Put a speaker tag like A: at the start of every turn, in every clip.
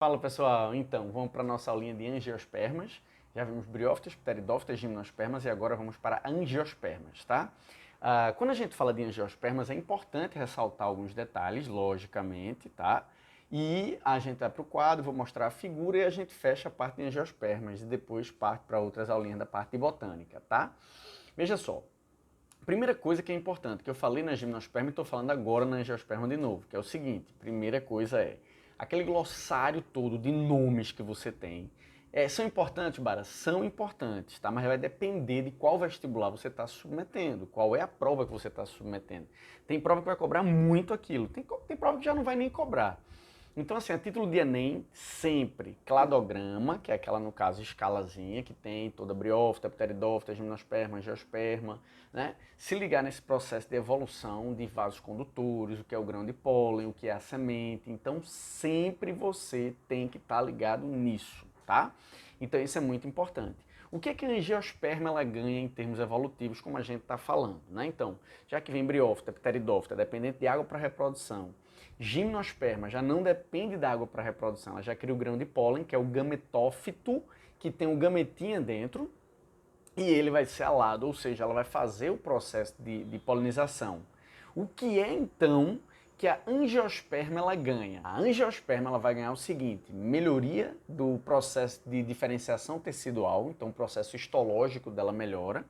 A: Fala pessoal, então vamos para a nossa aulinha de angiospermas. Já vimos briófitas, pteridófitas, gimnospermas e agora vamos para angiospermas, tá? Quando a gente fala de angiospermas é importante ressaltar alguns detalhes, logicamente, tá? E a gente vai para o quadro, vou mostrar a figura e a gente fecha a parte de angiospermas e depois parte para outras aulinhas da parte de botânica, tá? Veja só, primeira coisa que é importante, que eu falei na gimnosperma e estou falando agora na angiosperma de novo, que é o seguinte, primeira coisa é, aquele glossário todo de nomes que você tem, são importantes, Bara? São importantes, tá? Mas vai depender de qual vestibular você está submetendo, qual é a prova que você está submetendo. Tem prova que vai cobrar muito aquilo, tem prova que já não vai nem cobrar. Então, assim, a título de Enem, sempre cladograma, que é aquela, no caso, escalazinha, que tem toda briófita, pteridófita, gimnosperma, angiosperma, né? Se ligar nesse processo de evolução de vasos condutores, o que é o grão de pólen, o que é a semente. Então, sempre você tem que estar ligado nisso, tá? Então, isso é muito importante. O que é que a angiosperma ela ganha em termos evolutivos, como a gente está falando, né? Então, já que vem briófita, pteridófita, dependente de água para reprodução, gimnosperma já não depende da água para reprodução, ela já cria o grão de pólen, que é o gametófito, que tem um gametinha dentro, e ele vai ser alado, ou seja, ela vai fazer o processo de polinização. O que é então que a angiosperma ela ganha? A angiosperma ela vai ganhar o seguinte, melhoria do processo de diferenciação tecidual, então o processo histológico dela melhora,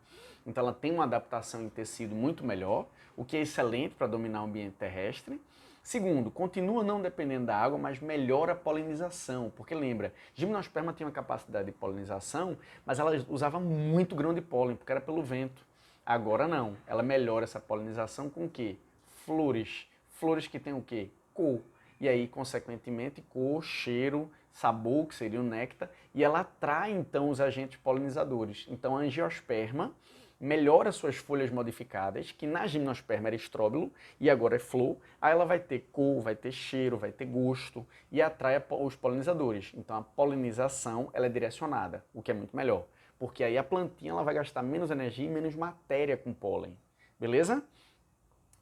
A: então ela tem uma adaptação em tecido muito melhor, o que é excelente para dominar o ambiente terrestre. Segundo, continua não dependendo da água, mas melhora a polinização, porque lembra, gimnosperma tinha uma capacidade de polinização, mas ela usava muito grão de pólen, porque era pelo vento. Agora não, ela melhora essa polinização com o quê? Flores. Flores que tem o quê? Cor. E aí, consequentemente, cor, cheiro, sabor, que seria o néctar, e ela atrai então os agentes polinizadores. Então a angiosperma melhora suas folhas modificadas, que na gimnosperma era estróbilo e agora é flor, aí ela vai ter cor, vai ter cheiro, vai ter gosto e atrai os polinizadores. Então a polinização ela é direcionada, o que é muito melhor, porque aí a plantinha ela vai gastar menos energia e menos matéria com pólen, beleza?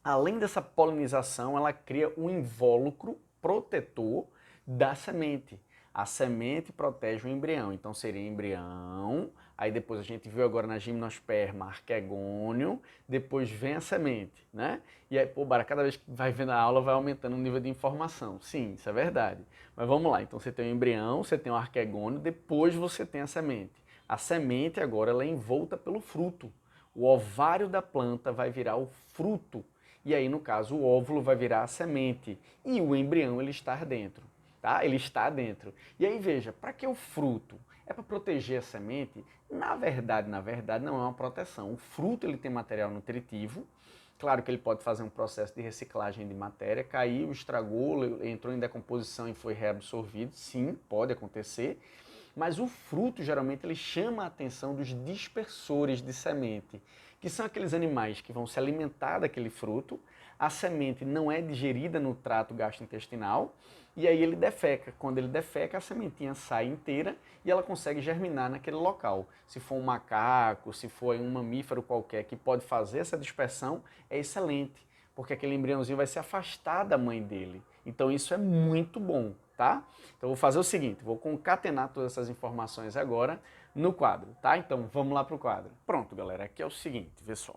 A: Além dessa polinização, ela cria um invólucro protetor da semente. A semente protege o embrião, então seria embrião, aí depois a gente viu agora na gimnosperma arquegônio, depois vem a semente, né? E aí, pô, Bara, cada vez que vai vendo a aula vai aumentando o nível de informação. Sim, isso é verdade. Mas vamos lá, então você tem o embrião, você tem o arquegônio, depois você tem a semente. A semente agora ela é envolta pelo fruto. O ovário da planta vai virar o fruto. E aí, no caso, o óvulo vai virar a semente e o embrião ele está dentro, tá? Ele está dentro. E aí, veja, para que o fruto? É para proteger a semente? Na verdade, não é uma proteção. O fruto ele tem material nutritivo. Claro que ele pode fazer um processo de reciclagem de matéria, caiu, estragou, entrou em decomposição e foi reabsorvido. Sim, pode acontecer. Mas o fruto, geralmente, ele chama a atenção dos dispersores de semente, que são aqueles animais que vão se alimentar daquele fruto, a semente não é digerida no trato gastrointestinal, e aí ele defeca. Quando ele defeca, a sementinha sai inteira e ela consegue germinar naquele local. Se for um macaco, se for um mamífero qualquer que pode fazer essa dispersão, é excelente, porque aquele embriãozinho vai se afastar da mãe dele. Então isso é muito bom, tá? Então eu vou fazer o seguinte, vou concatenar todas essas informações agora no quadro, tá? Então vamos lá para o quadro. Pronto, galera, aqui é o seguinte, vê só.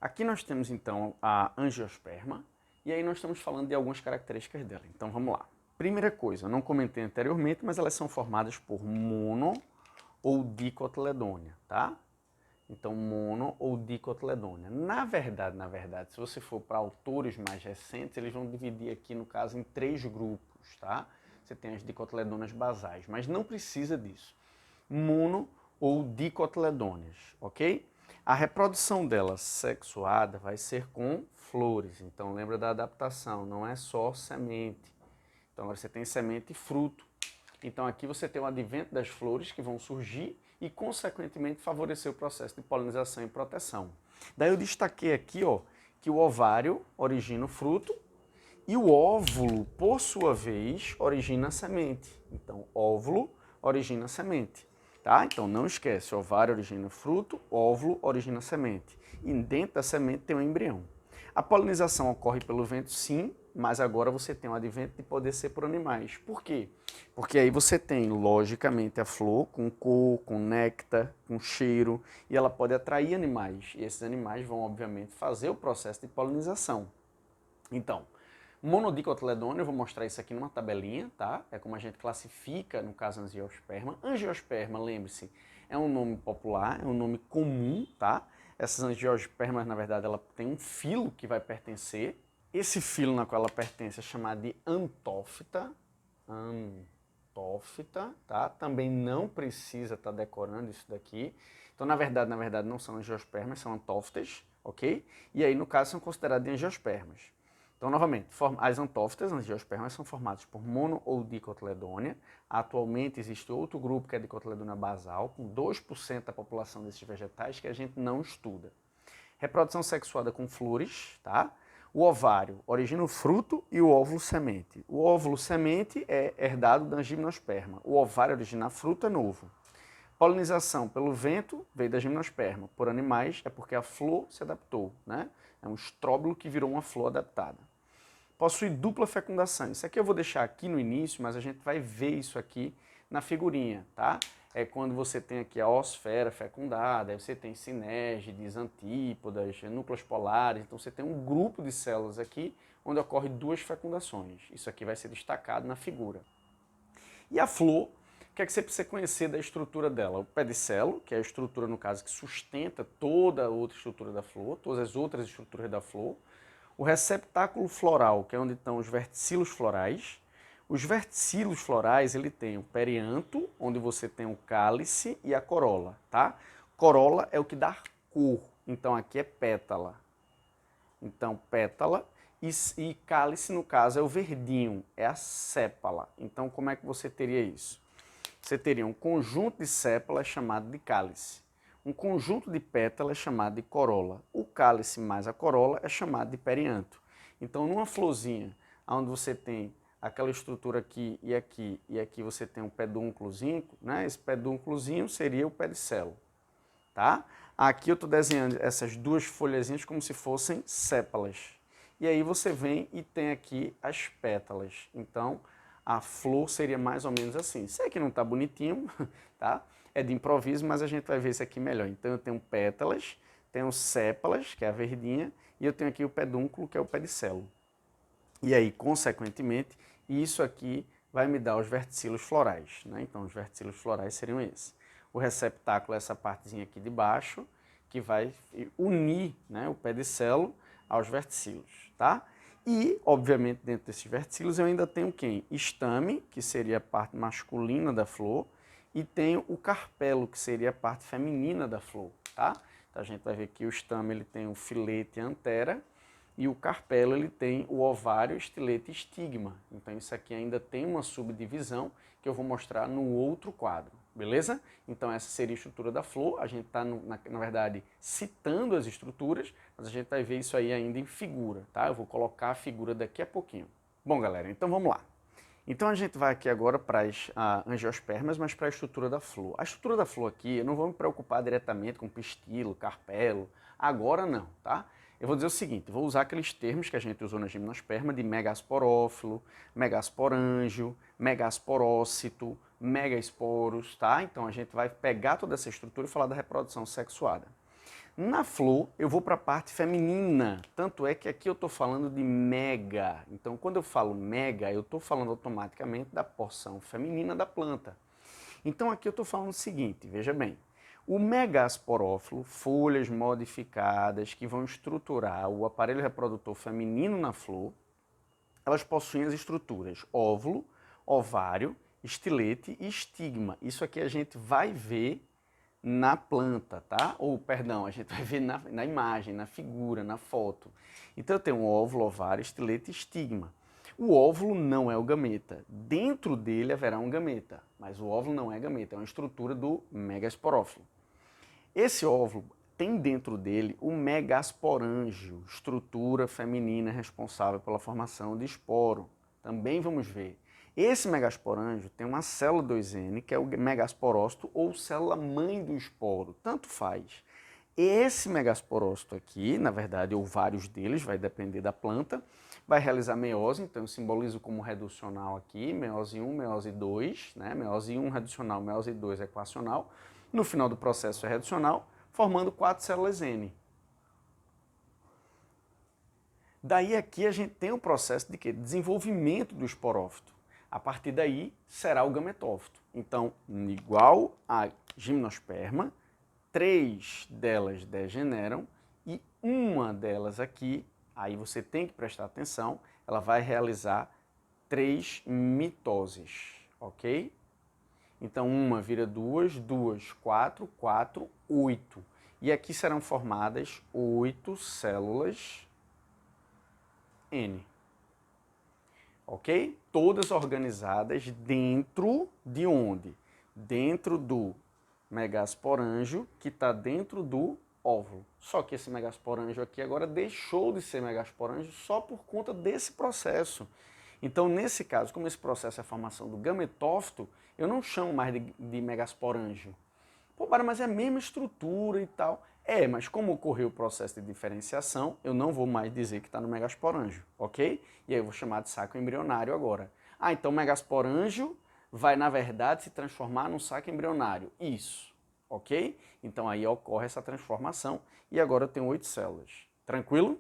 A: Aqui nós temos então a angiosperma e aí nós estamos falando de algumas características dela. Então vamos lá. Primeira coisa, eu não comentei anteriormente, mas elas são formadas por mono ou dicotiledônia, tá? Então, mono ou dicotiledônia. Na verdade, se você for para autores mais recentes, eles vão dividir aqui, no caso, em 3 grupos, tá? Você tem as dicotiledôneas basais, mas não precisa disso. Mono ou dicotiledôneas, ok? A reprodução dela sexuada vai ser com flores. Então, lembra da adaptação, não é só semente. Então, agora você tem semente e fruto. Então aqui você tem o advento das flores que vão surgir e, consequentemente, favorecer o processo de polinização e proteção. Daí eu destaquei aqui, ó, que o ovário origina o fruto e o óvulo, por sua vez, origina a semente. Então, óvulo origina a semente. Tá? Então não esquece, ovário origina fruto, óvulo origina semente. E dentro da semente tem um embrião. A polinização ocorre pelo vento, sim, mas agora você tem o advento de poder ser por animais. Por quê? Porque aí você tem, logicamente, a flor com cor, com néctar, com cheiro, e ela pode atrair animais. E esses animais vão, obviamente, fazer o processo de polinização. Então, monodicotiledônio, eu vou mostrar isso aqui numa tabelinha, tá? É como a gente classifica, no caso, angiosperma. Angiosperma, lembre-se, é um nome popular, é um nome comum, tá? Essas angiospermas, na verdade, ela tem um filo que vai pertencer. Esse filo na qual ela pertence é chamado de antófita. Antófita, tá? Também não precisa estar decorando isso daqui. Então, na verdade, não são angiospermas, são antófitas, ok? E aí, no caso, são consideradas angiospermas. Então, novamente, as antófitas, as angiospermas, são formadas por mono ou dicotiledônia. Atualmente existe outro grupo que é dicotiledônia basal, com 2% da população desses vegetais que a gente não estuda. Reprodução sexuada com flores, tá? O ovário origina o fruto e o óvulo semente. O óvulo semente é herdado da gimnosperma. O ovário origina a fruta é novo. Polinização pelo vento veio da gimnosperma. Por animais é porque a flor se adaptou, né? É um estróbilo que virou uma flor adaptada. Possui dupla fecundação. Isso aqui eu vou deixar aqui no início, mas a gente vai ver isso aqui na figurinha, tá? É quando você tem aqui a oosfera fecundada, aí você tem sinérgides, antípodas, núcleos polares, então você tem um grupo de células aqui onde ocorre duas fecundações. Isso aqui vai ser destacado na figura. E a flor, o que é que você precisa conhecer da estrutura dela? O pedicelo, que é a estrutura, no caso, que sustenta toda a outra estrutura da flor, todas as outras estruturas da flor. O receptáculo floral, que é onde estão os verticilos florais. Os verticilos florais, ele tem o perianto, onde você tem o cálice e a corola, tá? Corola é o que dá cor, então aqui é pétala. Então, pétala e cálice, no caso, é o verdinho, é a sépala. Então, como é que você teria isso? Você teria um conjunto de sépalas chamado de cálice. Um conjunto de pétalas chamado de corola. O cálice mais a corola é chamado de perianto. Então, numa florzinha, onde você tem aquela estrutura aqui e aqui você tem um pedúnculozinho, né? Esse pedúnculozinho seria o pedicelo, tá? Aqui eu estou desenhando essas duas folhazinhas como se fossem sépalas. E aí você vem e tem aqui as pétalas. Então, a flor seria mais ou menos assim. Sei que não está bonitinho, tá? É de improviso, mas a gente vai ver isso aqui melhor. Então, eu tenho pétalas, tenho sépalas, que é a verdinha, e eu tenho aqui o pedúnculo, que é o pedicelo. E aí, consequentemente, isso aqui vai me dar os verticilos florais, né? Então, os verticilos florais seriam esses. O receptáculo é essa partezinha aqui de baixo, que vai unir, né, o pedicelo aos verticilos, tá? E, obviamente, dentro desses verticilos eu ainda tenho quem? Estame, que seria a parte masculina da flor, e tenho o carpelo, que seria a parte feminina da flor, tá? Então a gente vai ver que o estame ele tem o filete e a antera, e o carpelo ele tem o ovário, estilete e estigma. Então isso aqui ainda tem uma subdivisão que eu vou mostrar no outro quadro, beleza? Então essa seria a estrutura da flor, a gente está, na verdade, citando as estruturas, mas a gente vai ver isso aí ainda em figura, tá? Eu vou colocar a figura daqui a pouquinho. Bom, galera, então vamos lá. Então a gente vai aqui agora para as angiospermas, mas para a estrutura da flor. A estrutura da flor aqui, eu não vou me preocupar diretamente com pistilo, carpelo, agora não, tá? Eu vou dizer o seguinte, vou usar aqueles termos que a gente usou na gimnosperma de megasporófilo, megasporângio, megasporócito, megasporos, tá? Então a gente vai pegar toda essa estrutura e falar da reprodução sexuada. Na flor, eu vou para a parte feminina, tanto é que aqui eu estou falando de mega. Então, quando eu falo mega, eu estou falando automaticamente da porção feminina da planta. Então, aqui eu estou falando o seguinte, veja bem. O megasporófilo, folhas modificadas que vão estruturar o aparelho reprodutor feminino na flor, elas possuem as estruturas óvulo, ovário, estilete e estigma. Isso aqui a gente vai ver na planta, tá? Ou, perdão, a gente vai ver na imagem, na figura, na foto. Então eu tenho um óvulo, ovário, estilete e estigma. O óvulo não é o gameta. Dentro dele haverá um gameta, mas o óvulo não é gameta, é uma estrutura do megasporófilo. Esse óvulo tem dentro dele o megasporângio, estrutura feminina responsável pela formação de esporo. Também vamos ver. Esse megasporângio tem uma célula 2N, que é o megasporócito ou célula mãe do esporo, tanto faz. esse megasporócito aqui, na verdade, ou vários deles, vai depender da planta, vai realizar meiose, então eu simbolizo como reducional aqui, meiose 1, meiose 2, né? Meiose 1 reducional, meiose 2 equacional. No final do processo é reducional, formando 4 células N. Daí aqui a gente tem o processo de quê? Desenvolvimento do esporófito. A partir daí será o gametófito. Então, igual a gimnosperma, 3 delas degeneram e uma delas aqui, aí você tem que prestar atenção, ela vai realizar 3 mitoses, ok? Então, uma vira 2, 2, 4, 4, 8. E aqui serão formadas 8 células N. Ok? Todas organizadas dentro de onde? Dentro do megasporângio, que está dentro do óvulo. Só que esse megasporângio aqui agora deixou de ser megasporângio só por conta desse processo. Então, nesse caso, como esse processo é a formação do gametófito, eu não chamo mais de megasporângio. Pô, mas é a mesma estrutura e tal. É, mas como ocorreu o processo de diferenciação, eu não vou mais dizer que está no megasporângio, ok? E aí eu vou chamar de saco embrionário agora. Ah, então o megasporângio vai, na verdade, se transformar num saco embrionário. Isso, ok? Então aí ocorre essa transformação e agora eu tenho 8 células. Tranquilo?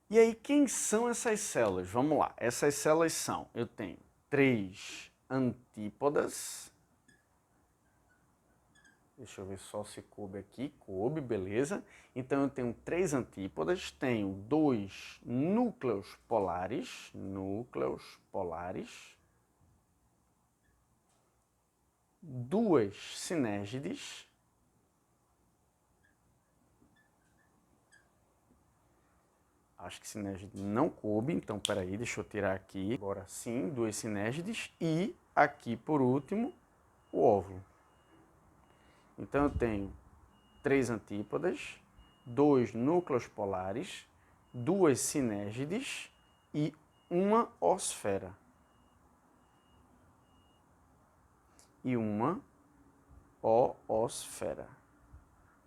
A: E aí, quem são essas células? Vamos lá. Essas células são, eu tenho 3 antípodas. Deixa eu ver só se coube aqui. Coube, beleza. Então eu tenho 3 antípodas, tenho 2 núcleos polares, 2 sinérgides, acho que sinérgide não coube, então peraí, deixa eu tirar aqui. Agora sim, 2 sinérgides e aqui por último o óvulo. Então eu tenho 3 antípodas, 2 núcleos polares, 2 sinérgides e uma osfera. E uma oosfera.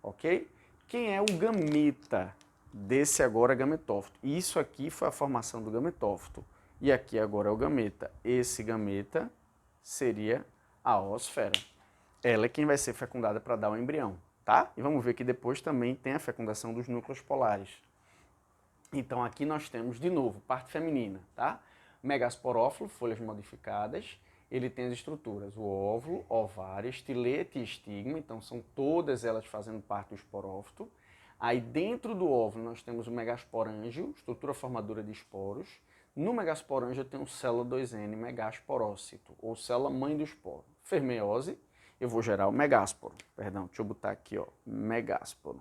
A: Ok? Quem é o gameta desse agora gametófito? Isso aqui foi a formação do gametófito. E aqui agora é o gameta. Esse gameta seria a oosfera. Ela é quem vai ser fecundada para dar o embrião, tá? E vamos ver que depois também tem a fecundação dos núcleos polares. Então aqui nós temos, de novo, parte feminina, tá? Megasporófilo, folhas modificadas, ele tem as estruturas, o óvulo, ovário, estilete e estigma, então são todas elas fazendo parte do esporófito. Aí dentro do óvulo nós temos o megasporângio, estrutura formadora de esporos. No megasporângio eu tenho célula 2N, megasporócito, ou célula mãe do esporo. Fermeiose, eu vou gerar o megásporo. Perdão, deixa eu botar aqui, ó, megásporo.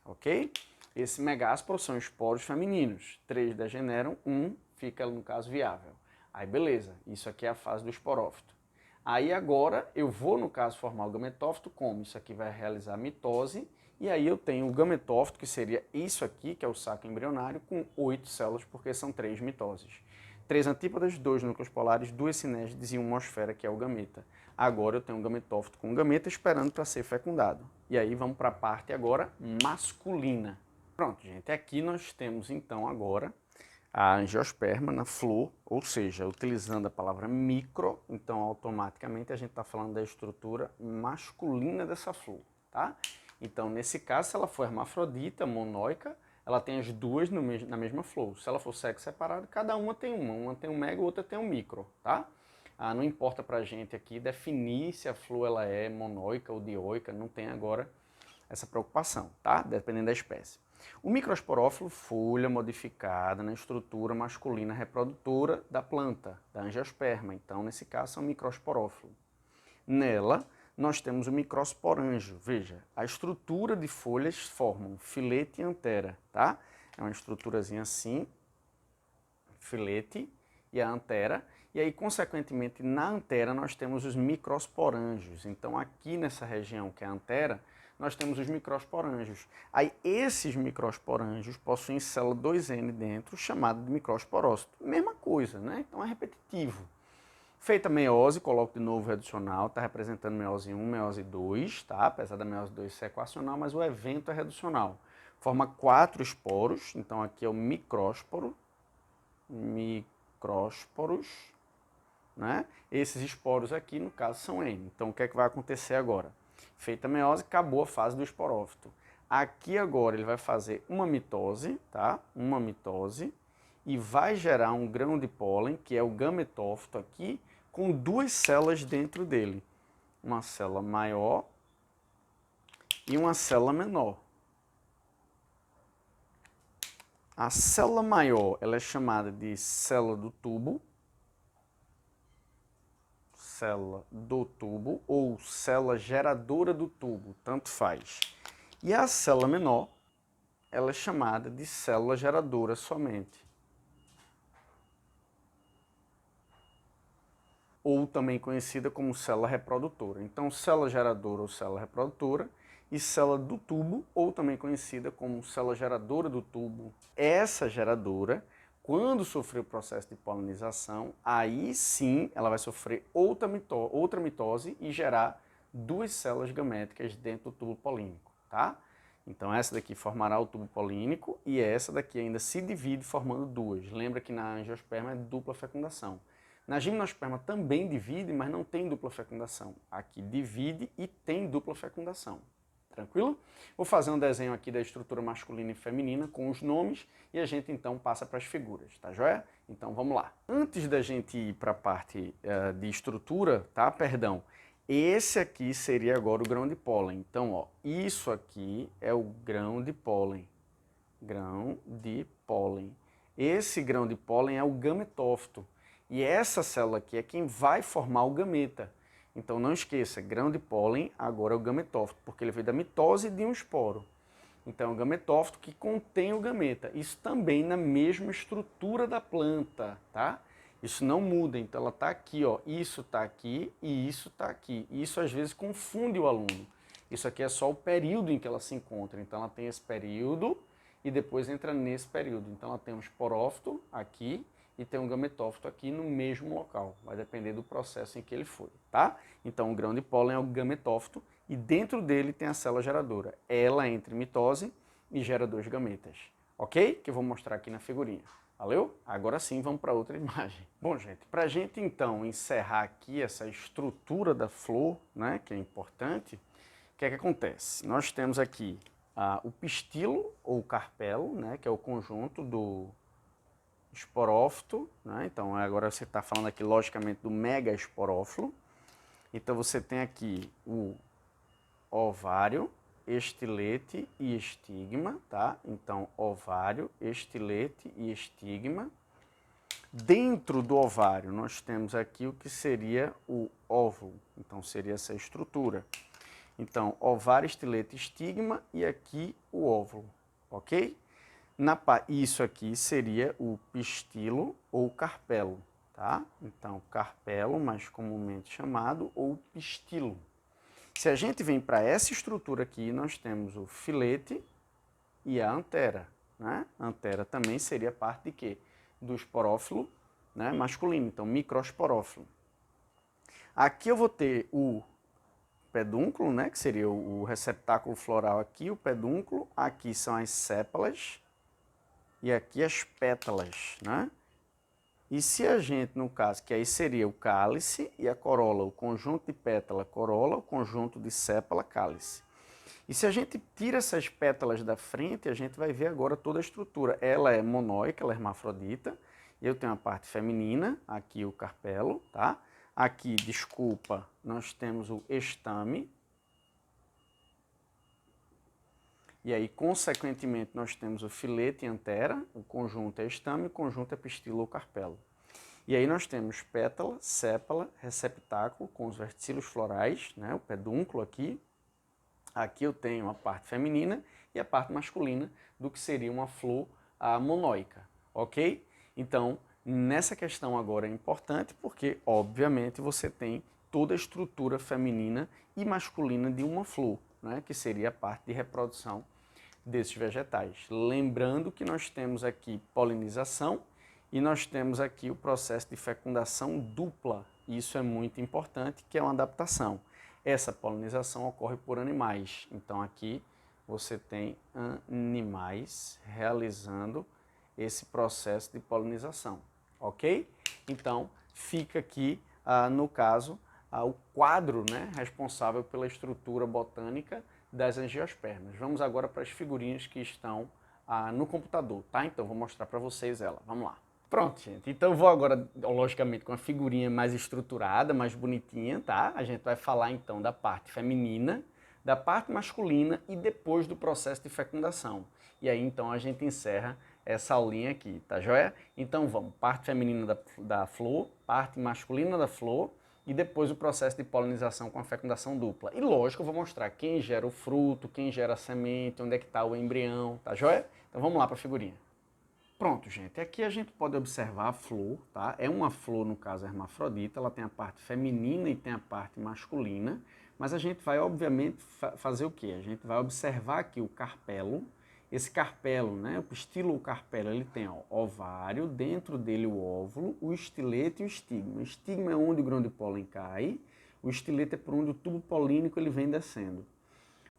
A: Ok? Esse megásporo são esporos femininos. 3 degeneram, 1 fica, no caso, viável. Aí, beleza. Isso aqui é a fase do esporófito. Aí, agora, eu vou, no caso, formar o gametófito como? Isso aqui vai realizar a mitose. E aí eu tenho o gametófito, que seria isso aqui, que é o saco embrionário, com 8 células, porque são 3 mitoses. 3 antípodas, 2 núcleos polares, 2 sinérgides e uma osfera, que é o gameta. Agora eu tenho um gametófito com um gameta esperando para ser fecundado. E aí vamos para a parte agora masculina. Pronto, gente. Aqui nós temos então agora a angiosperma na flor, ou seja, utilizando a palavra micro, então automaticamente a gente está falando da estrutura masculina dessa flor, tá? Então, nesse caso, se ela for hermafrodita, monóica, ela tem as duas na mesma flor. Se ela for sexo separado, cada uma tem uma tem um mega, outra tem um micro, tá? Não importa pra gente aqui definir se a flor ela é monóica ou dioica, não tem agora essa preocupação, tá? Dependendo da espécie. O microesporófilo, folha modificada na estrutura masculina reprodutora da planta, da angiosperma. Então, nesse caso, é um microesporófilo. Nela, nós temos o microsporângio. Veja, a estrutura de folhas formam filete e antera, tá? É uma estruturazinha assim, filete e a antera. E aí, consequentemente, na antera nós temos os microsporângios. Então, aqui nessa região que é a antera, nós temos os microsporângios. Aí, esses microsporângios possuem célula 2N dentro, chamada de microsporócito. Mesma coisa, né? Então, é repetitivo. Feita a meiose, coloco de novo o reducional, está representando meiose 1, meiose 2, tá? Apesar da meiose 2 ser equacional, mas o evento é reducional. Forma 4 esporos, então aqui é o micrósporo, né? Esses esporos aqui, no caso, são N. Então, o que é que vai acontecer agora? Feita a meiose, acabou a fase do esporófito. Aqui agora ele vai fazer uma mitose, tá? Uma mitose, e vai gerar um grão de pólen, que é o gametófito aqui, com 2 células dentro dele. Uma célula maior e uma célula menor. A célula maior, ela é chamada de célula do tubo, ou célula geradora do tubo, tanto faz. E a célula menor, ela é chamada de célula geradora somente. Ou também conhecida como célula reprodutora. Então, célula geradora ou célula reprodutora e célula do tubo, ou também conhecida como célula geradora do tubo. Essa geradora, quando sofrer o processo de polinização, aí sim ela vai sofrer outra mitose e gerar 2 células gaméticas dentro do tubo polínico, tá? Então essa daqui formará o tubo polínico e essa daqui ainda se divide formando 2. Lembra que na angiosperma é dupla fecundação. Na gimnosperma também divide, mas não tem dupla fecundação. Aqui divide e tem dupla fecundação. Tranquilo? Vou fazer um desenho aqui da estrutura masculina e feminina com os nomes e a gente então passa para as figuras, tá joia? Então vamos lá. Antes da gente ir para a parte de estrutura, tá? Perdão. Esse aqui seria agora o grão de pólen. Então, ó, isso aqui é o grão de pólen. Grão de pólen. Esse grão de pólen é o gametófito. E essa célula aqui é quem vai formar o gameta. Então não esqueça, grão de pólen agora é o gametófito, porque ele veio da mitose de um esporo. Então é o gametófito que contém o gameta. Isso também na mesma estrutura da planta, tá? Isso não muda, então ela está aqui, ó. Isso está aqui e isso está aqui. E isso às vezes confunde o aluno. Isso aqui é só o período em que ela se encontra. Então ela tem esse período e depois entra nesse período. Então ela tem um esporófito aqui e tem um gametófito aqui no mesmo local. Vai depender do processo em que ele foi, tá? Então o grão de pólen é o gametófito e dentro dele tem a célula geradora. Ela entra em mitose e gera 2 gametas, ok? Que eu vou mostrar aqui na figurinha. Valeu? Agora sim vamos para outra imagem. Bom, gente, para a gente então encerrar aqui essa estrutura da flor, né, que é importante, o que é que acontece? Nós temos aqui o pistilo ou carpelo, né, que é o conjunto do esporófito, né? Então agora você está falando aqui logicamente do megaesporófilo. Então você tem aqui o ovário, estilete e estigma, tá? Então ovário, estilete e estigma. Dentro do ovário nós temos aqui o que seria o óvulo, então seria essa estrutura. Então ovário, estilete, estigma e aqui o óvulo, ok? Isso aqui seria o pistilo ou carpelo, tá? Então, carpelo, mais comumente chamado, ou pistilo. Se a gente vem para essa estrutura aqui, nós temos o filete e a antera, né? A antera também seria parte de quê? Do esporófilo, né, masculino, então microesporófilo. Aqui eu vou ter o pedúnculo, né, que seria o receptáculo floral aqui, o pedúnculo, aqui são as sépalas, e aqui as pétalas, né? E se a gente, no caso, que aí seria o cálice e a corola, o conjunto de pétala, corola, o conjunto de sépala, cálice. E se a gente tira essas pétalas da frente, a gente vai ver agora toda a estrutura. Ela é monóica, ela é hermafrodita. Eu tenho a parte feminina, aqui o carpelo, tá? Aqui, desculpa, nós temos o estame. E aí, consequentemente, nós temos o filete e antera, o conjunto é estame, o conjunto é pistilo ou carpelo. E aí nós temos pétala, sépala, receptáculo com os verticílios florais, né, o pedúnculo aqui. Aqui eu tenho a parte feminina e a parte masculina do que seria uma flor monóica, ok? Então, nessa questão agora é importante porque, obviamente, você tem toda a estrutura feminina e masculina de uma flor, né, que seria a parte de reprodução desses vegetais. Lembrando que nós temos aqui polinização e nós temos aqui o processo de fecundação dupla isso é muito importante, que é uma adaptação. Essa polinização ocorre por animais. Então aqui você tem animais realizando esse processo de polinização, ok? Então fica aqui, no caso, o quadro, né, responsável pela estrutura botânica das angiospermas. Vamos agora para as figurinhas que estão no computador, tá? Então vou mostrar para vocês ela. Vamos lá. Pronto, gente. Então eu vou agora, logicamente, com a figurinha mais estruturada, mais bonitinha, tá? A gente vai falar então da parte feminina, da parte masculina e depois do processo de fecundação. E aí então a gente encerra essa aulinha aqui, tá joia? Então vamos, parte feminina da flor, parte masculina da flor e depois o processo de polinização com a fecundação dupla. E lógico, eu vou mostrar quem gera o fruto, quem gera a semente, onde é que está o embrião, tá joia? Então vamos lá para a figurinha. Pronto, gente. Aqui a gente pode observar a flor, tá? É uma flor, no caso, hermafrodita. Ela tem a parte feminina e tem a parte masculina. Mas a gente vai, obviamente, fazer o quê? A gente vai observar aqui o carpelo. Esse carpelo, né? O pistilo carpelo, ele tem ovário, dentro dele o óvulo, o estilete e o estigma. O estigma é onde o grão de pólen cai. O estilete é por onde o tubo polínico ele vem descendo.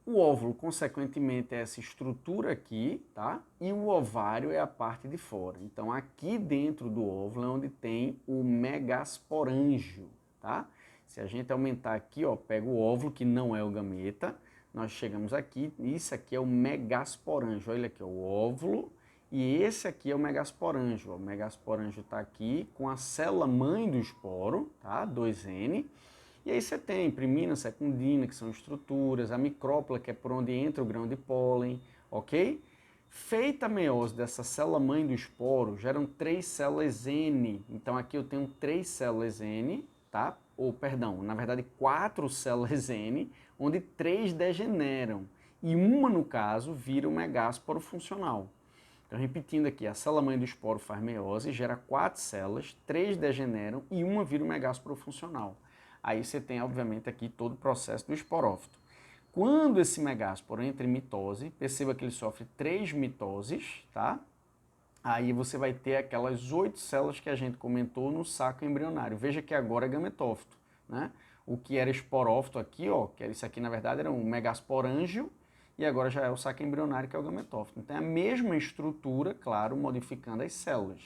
A: O óvulo, consequentemente, é essa estrutura aqui, tá? E o ovário é a parte de fora. Então, aqui dentro do óvulo é onde tem o megasporângio, tá? Se a gente aumentar aqui, ó, pega o óvulo, que não é o gameta, nós chegamos aqui, isso aqui é o megasporângio. Olha aqui, ó, o óvulo, e esse aqui é o megasporângio. Ó. O megasporângio está aqui com a célula mãe do esporo, tá? 2N. E aí você tem primina, secundina, que são estruturas, a micrópula, que é por onde entra o grão de pólen, ok? Feita a meiose dessa célula-mãe do esporo, geram 3 células N. Então aqui eu tenho 3 células N, tá? Ou, perdão, na verdade 4 células N, onde 3 degeneram. E uma, no caso, vira o megásporo funcional. Então, repetindo aqui, a célula-mãe do esporo faz meiose, gera 4 células, 3 degeneram e uma vira o megásporo funcional. Aí você tem, obviamente, aqui todo o processo do esporófito. Quando esse megásporo entra em mitose, perceba que ele sofre 3 mitoses, tá? Aí você vai ter aquelas 8 células que a gente comentou no saco embrionário. Veja que agora é gametófito, né? O que era esporófito aqui, ó, que isso aqui na verdade era um megasporângio, e agora já é o saco embrionário, que é o gametófito. Então é a mesma estrutura, claro, modificando as células,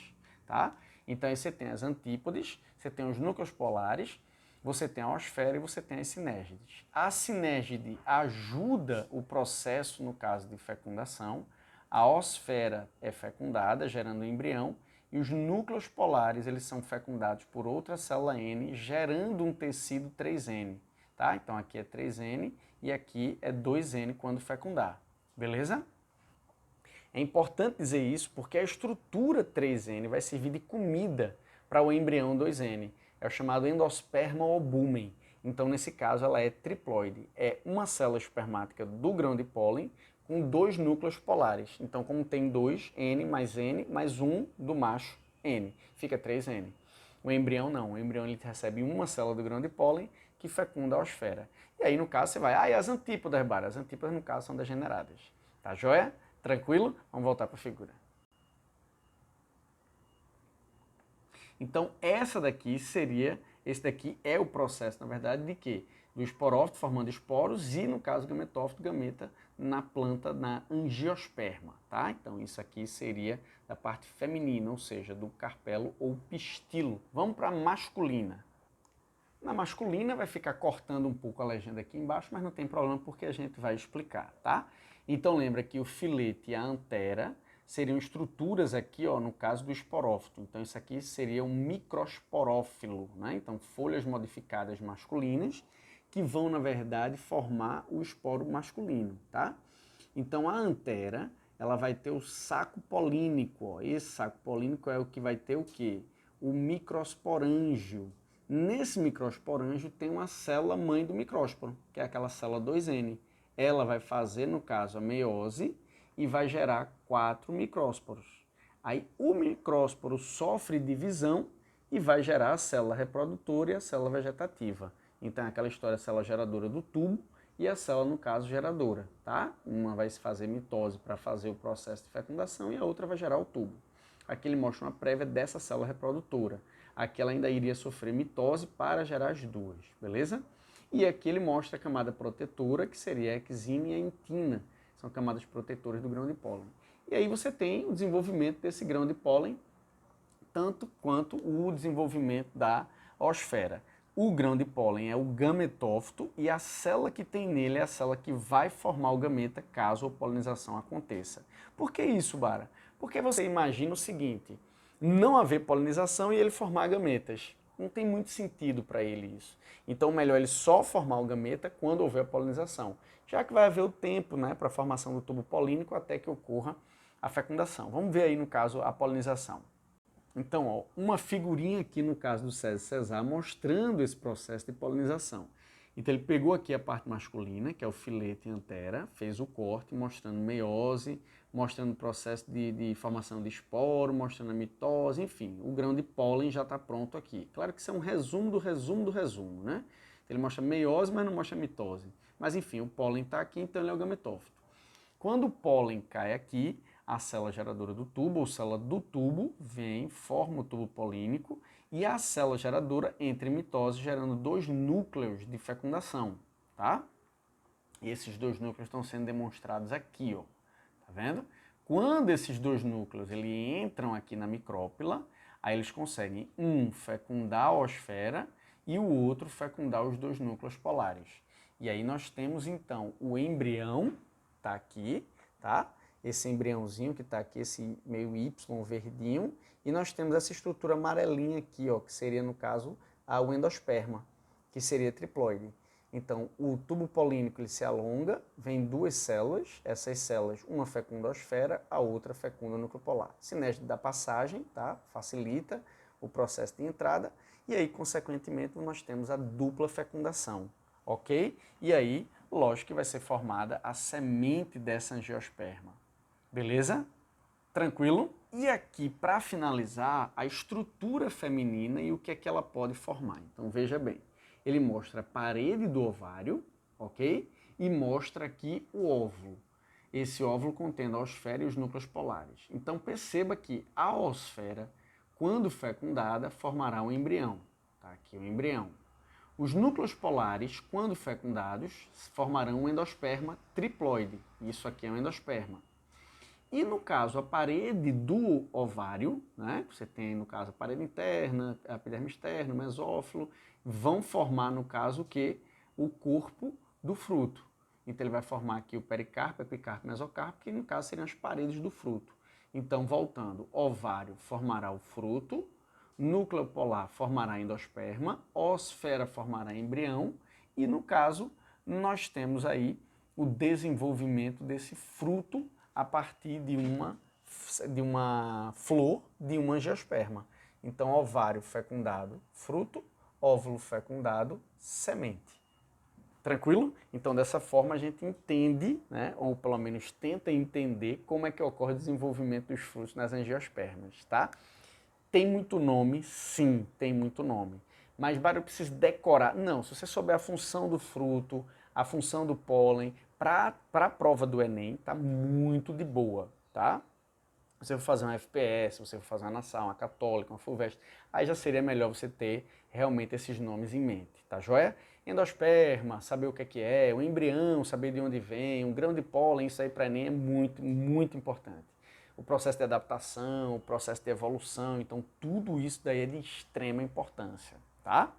A: tá? Então aí você tem as antípodes, você tem os núcleos polares, você tem a osfera e você tem as sinérgides. A sinérgide ajuda o processo, no caso de fecundação, a osfera é fecundada, gerando o embrião, e os núcleos polares eles são fecundados por outra célula N, gerando um tecido 3N. Tá? Então aqui é 3N e aqui é 2N quando fecundar. Beleza? É importante dizer isso porque a estrutura 3N vai servir de comida para o embrião 2N. É o chamado endosperma obumen. Então, nesse caso, ela é triploide. É uma célula espermática do grão de pólen com 2 núcleos polares. Então, como tem 2, N mais 1 do macho, N. Fica 3N. O embrião não. O embrião ele recebe uma célula do grão de pólen que fecunda a osfera. E aí, no caso, você vai... e as antípodas, Bárbara? As antípodas, no caso, são degeneradas. Tá joia? Tranquilo? Vamos voltar para a figura. Então, esse daqui é o processo, na verdade, de quê? Do esporófito formando esporos e, no caso, gametófito, gameta na planta, na angiosperma, tá? Então, isso aqui seria da parte feminina, ou seja, do carpelo ou pistilo. Vamos para a masculina. Na masculina vai ficar cortando um pouco a legenda aqui embaixo, mas não tem problema porque a gente vai explicar, tá? Então, lembra que o filete e a antera seriam estruturas aqui, ó, no caso do esporófito. Então, isso aqui seria um microsporófilo, né? Então, folhas modificadas masculinas que vão, na verdade, formar o esporo masculino, tá? Então, a antera, ela vai ter o saco polínico, ó. Esse saco polínico é o que vai ter o quê? O microsporângio. Nesse microsporângio tem uma célula mãe do micrósporo, que é aquela célula 2N. Ela vai fazer, no caso, a meiose, e vai gerar 4 micrósporos. Aí o micrósporo sofre divisão e vai gerar a célula reprodutora e a célula vegetativa. Então é aquela história, a célula geradora do tubo e a célula, no caso, geradora, tá? Uma vai se fazer mitose para fazer o processo de fecundação e a outra vai gerar o tubo. Aqui ele mostra uma prévia dessa célula reprodutora. aqui ela ainda iria sofrer mitose para gerar as duas, beleza? E aqui ele mostra a camada protetora, que seria a exímia e a intina, são camadas protetoras do grão de pólen. E aí você tem o desenvolvimento desse grão de pólen, tanto quanto o desenvolvimento da osfera. O grão de pólen é o gametófito e a célula que tem nele é a célula que vai formar o gameta caso a polinização aconteça. Por que isso, Bara? Porque você imagina o seguinte, não haver polinização e ele formar gametas. Não tem muito sentido para ele isso. Então, melhor ele só formar o gameta quando houver polinização, já que vai haver o tempo, né, para a formação do tubo polínico até que ocorra a fecundação. Vamos ver aí, no caso, a polinização. Então, ó, uma figurinha aqui no caso do César Cesar mostrando esse processo de polinização. Então ele pegou aqui a parte masculina, que é o filete e antera, fez o corte mostrando meiose, mostrando o processo de formação de esporo, mostrando a mitose, enfim, o grão de pólen já está pronto aqui. Claro que isso é um resumo do resumo do resumo, né? Ele mostra meiose, mas não mostra mitose. Mas enfim, o pólen está aqui, então ele é o gametófito. Quando o pólen cai aqui, a célula geradora do tubo, ou célula do tubo, vem, forma o tubo polínico e a célula geradora entra em mitose, gerando dois núcleos de fecundação, tá? E esses dois núcleos estão sendo demonstrados aqui, ó, tá vendo? Quando esses dois núcleos entram aqui na micrópila, aí eles conseguem fecundar a osfera e o outro fecundar os dois núcleos polares. E aí nós temos então o embrião, tá aqui, tá? Esse embriãozinho que está aqui, esse meio Y verdinho, e nós temos essa estrutura amarelinha aqui, ó, que seria, no caso, o endosperma, que seria triploide. Então, o tubo polínico ele se alonga, vem duas células, essas células, uma fecunda a osfera, a outra fecunda o núcleo polar. Sinésite da passagem, tá? Facilita o processo de entrada, e aí, consequentemente, nós temos a dupla fecundação, ok? E aí, lógico que vai ser formada a semente dessa angiosperma. Beleza? Tranquilo? E aqui, para finalizar, a estrutura feminina e o que é que ela pode formar. Então, veja bem, ele mostra a parede do ovário, ok? E mostra aqui o óvulo. Esse óvulo contendo a osfera e os núcleos polares. Então, perceba que a osfera, quando fecundada, formará um embrião. Tá aqui o embrião. Os núcleos polares, quando fecundados, formarão um endosperma triploide. Isso aqui é um endosperma. E no caso, a parede do ovário, né, você tem no caso a parede interna, a epiderme externa, o mesófilo, vão formar no caso o quê? O corpo do fruto. Então ele vai formar aqui o pericarpo, epicarpo e mesocarpo, que no caso seriam as paredes do fruto. Então, voltando, ovário formará o fruto, núcleo polar formará endosperma, osfera formará embrião e no caso nós temos aí o desenvolvimento desse fruto a partir de uma flor de uma angiosperma. Então, ovário fecundado, fruto, óvulo fecundado, semente. Tranquilo? Então, dessa forma, a gente entende, né, ou pelo menos tenta entender como é que ocorre o desenvolvimento dos frutos nas angiospermas, tá? Tem muito nome? Sim, tem muito nome. Mas, Mário, eu preciso decorar. Não, se você souber a função do fruto, a função do pólen, para a prova do Enem, tá muito de boa, tá? Você for fazer um FPS, você for fazer uma nação, uma católica, uma FUVEST, aí já seria melhor você ter realmente esses nomes em mente, tá joia? Endosperma, saber o que é, o embrião, saber de onde vem, um grão de pólen, isso aí para Enem é muito, muito importante. O processo de adaptação, o processo de evolução, então tudo isso daí é de extrema importância, tá?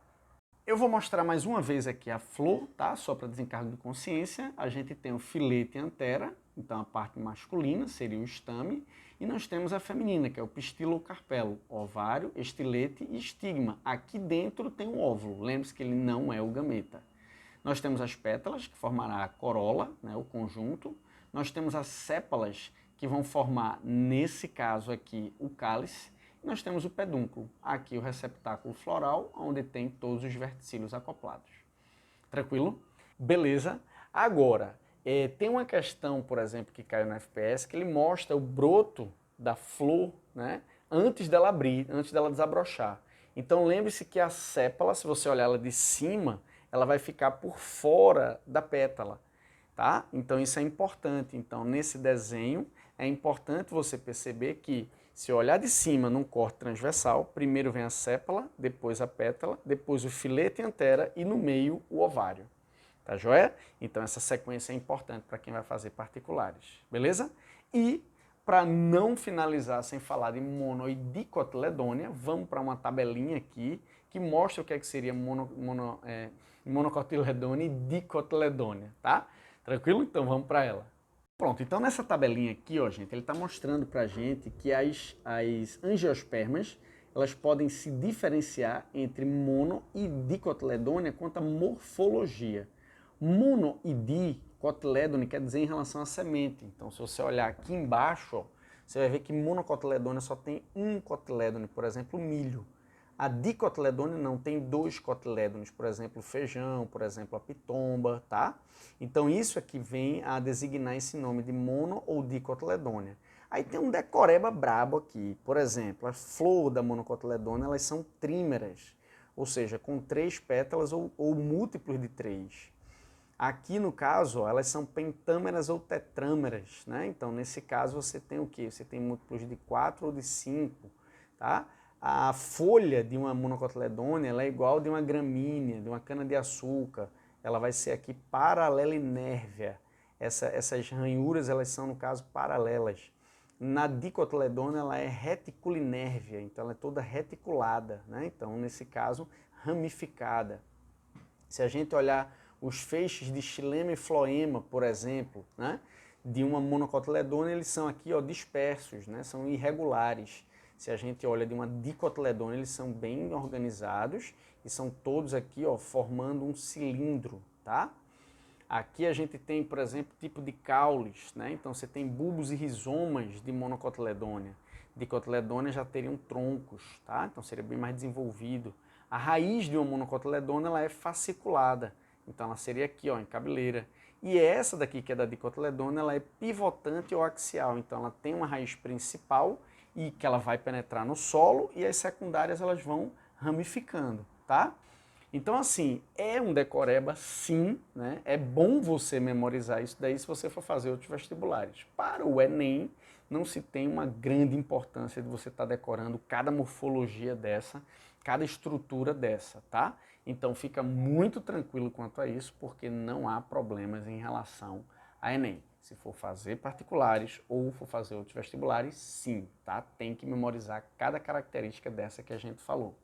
A: Eu vou mostrar mais uma vez aqui a flor, tá? Só para desencargo de consciência. A gente tem o filete e antera, então a parte masculina seria o estame, e nós temos a feminina, que é o pistilo ou carpelo, ovário, estilete e estigma. Aqui dentro tem um óvulo, lembre-se que ele não é o gameta. Nós temos as pétalas, que formará a corola, né, o conjunto. Nós temos as sépalas, que vão formar, nesse caso aqui, o cálice. Nós temos o pedúnculo, aqui o receptáculo floral, onde tem todos os verticílios acoplados. Tranquilo? Beleza. Agora, tem uma questão, por exemplo, que caiu no FPS, que ele mostra o broto da flor, né, antes dela abrir, antes dela desabrochar. Então lembre-se que a sépala, se você olhar ela de cima, ela vai ficar por fora da pétala, tá? Então isso é importante. Então nesse desenho é importante você perceber que Se eu olhar de cima num corte transversal, primeiro vem a sépala, depois a pétala, depois o filete e antera e no meio o ovário. Tá joia? Então essa sequência é importante para quem vai fazer particulares, beleza? E para não finalizar sem falar de mono e dicotiledônia, vamos para uma tabelinha aqui que mostra o que seria monocotiledônia e dicotiledônia, tá? Tranquilo? Então vamos para ela. Pronto, então nessa tabelinha aqui, ó, gente, ele está mostrando para a gente que as angiospermas, elas podem se diferenciar entre mono e dicotiledônia quanto à morfologia. Mono e dicotiledônia quer dizer em relação à semente. Então, se você olhar aqui embaixo, ó, você vai ver que monocotiledônia só tem um cotilédone, por exemplo, milho. A dicotiledônia não tem dois cotilédones, por exemplo, feijão, por exemplo, a pitomba, tá? Então isso aqui vem a designar esse nome de mono ou dicotiledônia. Aí tem um decoreba brabo aqui, por exemplo, a flor da monocotiledônia, elas são trímeras, ou seja, com 3 pétalas ou múltiplos de 3. Aqui no caso, ó, elas são pentâmeras ou tetrâmeras, né? Então nesse caso você tem o quê? Você tem múltiplos de 4 ou de 5, tá? A folha de uma monocotiledônia ela é igual de uma gramínea, de uma cana-de-açúcar. Ela vai ser aqui paralela-inérvia. Essas ranhuras elas são, no caso, paralelas. Na dicotiledônia ela é reticulinérvia, então ela é toda reticulada, né? Então, nesse caso, ramificada. Se a gente olhar os feixes de xilema e floema, por exemplo, né? De uma monocotiledônia, eles são aqui ó, dispersos, né? São irregulares. Se a gente olha de uma dicotiledônia, eles são bem organizados e são todos aqui ó, formando um cilindro, tá? Aqui a gente tem, por exemplo, tipo de caules, né? Então você tem bulbos e rizomas de monocotiledônia. Dicotiledônia já teriam troncos, tá? Então seria bem mais desenvolvido. A raiz de uma monocotiledônia ela é fasciculada, então ela seria aqui ó, em cabeleira. E essa daqui que é da dicotiledônia, ela é pivotante ou axial, então ela tem uma raiz principal e que ela vai penetrar no solo e as secundárias elas vão ramificando, tá? Então, assim, é um decoreba sim, né? É bom você memorizar isso daí se você for fazer outros vestibulares. Para o Enem, não se tem uma grande importância de você estar decorando cada morfologia dessa, cada estrutura dessa, tá? Então, fica muito tranquilo quanto a isso, porque não há problemas em relação a Enem. Se for fazer particulares ou for fazer outros vestibulares, sim, tá? Tem que memorizar cada característica dessa que a gente falou.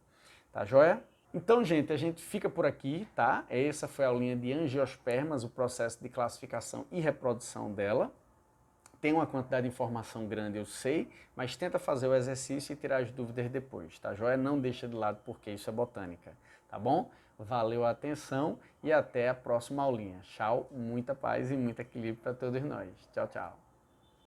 A: Tá joia? Então, gente, a gente fica por aqui, tá? Essa foi a aulinha de angiospermas, o processo de classificação e reprodução dela. Tem uma quantidade de informação grande, eu sei, mas tenta fazer o exercício e tirar as dúvidas depois, tá joia? Não deixa de lado porque isso é botânica, tá bom? Valeu a atenção e até a próxima aulinha. Tchau, muita paz e muito equilíbrio para todos nós. Tchau, tchau.